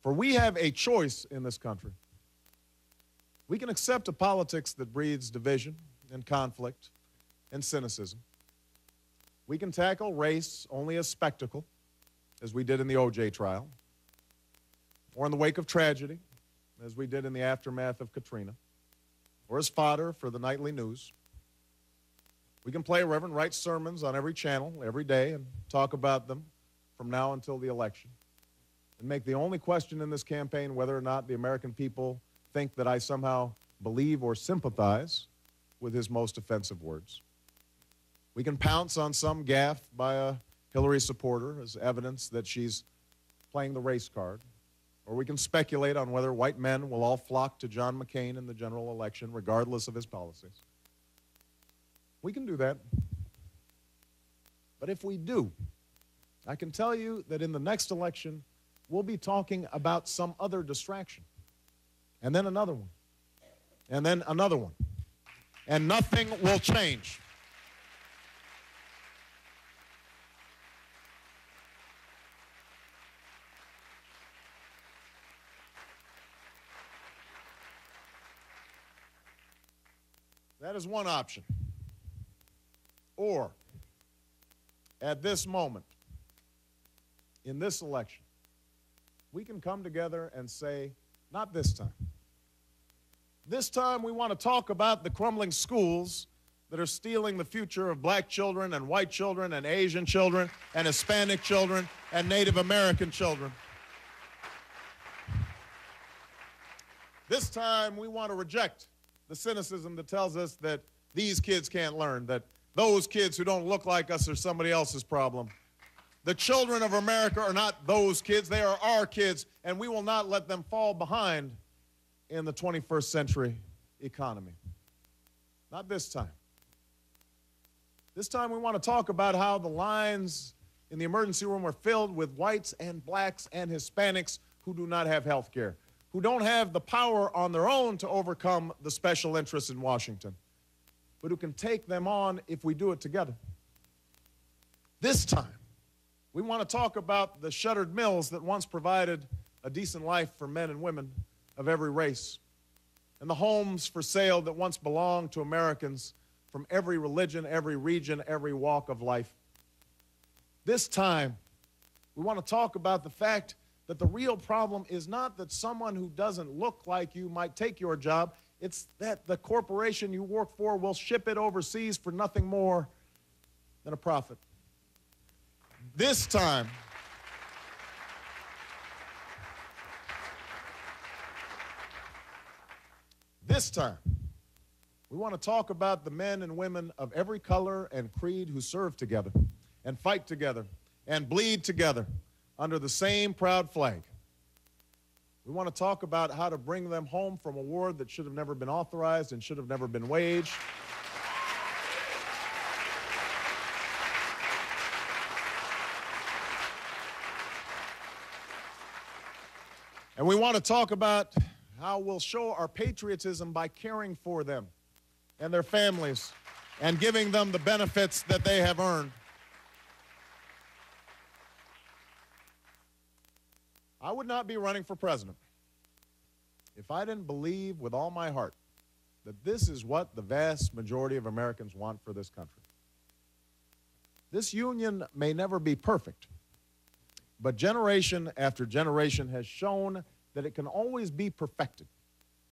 For we have a choice in this country. We can accept a politics that breeds division and conflict and cynicism. We can tackle race only as spectacle, as we did in the O.J. trial, or in the wake of tragedy, as we did in the aftermath of Katrina, or as fodder for the nightly news. We can play Reverend Wright's sermons on every channel every day and talk about them from now until the election, and make the only question in this campaign whether or not the American people think that I somehow believe or sympathize with his most offensive words. We can pounce on some gaffe by a Hillary supporter as evidence that she's playing the race card, or we can speculate on whether white men will all flock to John McCain in the general election regardless of his policies. We can do that. But if we do, I can tell you that in the next election, we'll be talking about some other distraction. And then another one. And then another one. And nothing will change. That is one option. Or, at this moment, in this election, we can come together and say, not this time. This time we want to talk about the crumbling schools that are stealing the future of black children and white children and Asian children and Hispanic children and Native American children. This time we want to reject the cynicism that tells us that these kids can't learn, that those kids who don't look like us are somebody else's problem. The children of America are not those kids, they are our kids, and we will not let them fall behind in the 21st century economy. Not this time. This time we want to talk about how the lines in the emergency room are filled with whites and blacks and Hispanics who do not have health care, who don't have the power on their own to overcome the special interests in Washington, but who can take them on if we do it together. This time, we want to talk about the shuttered mills that once provided a decent life for men and women of every race, and the homes for sale that once belonged to Americans from every religion, every region, every walk of life. This time, we want to talk about the fact that the real problem is not that someone who doesn't look like you might take your job, it's that the corporation you work for will ship it overseas for nothing more than a profit. This time, we want to talk about the men and women of every color and creed who serve together and fight together and bleed together under the same proud flag. We want to talk about how to bring them home from a war that should have never been authorized and should have never been waged. And we want to talk about how we'll show our patriotism by caring for them and their families and giving them the benefits that they have earned. I would not be running for president if I didn't believe with all my heart that this is what the vast majority of Americans want for this country. This union may never be perfect, but generation after generation has shown that it can always be perfected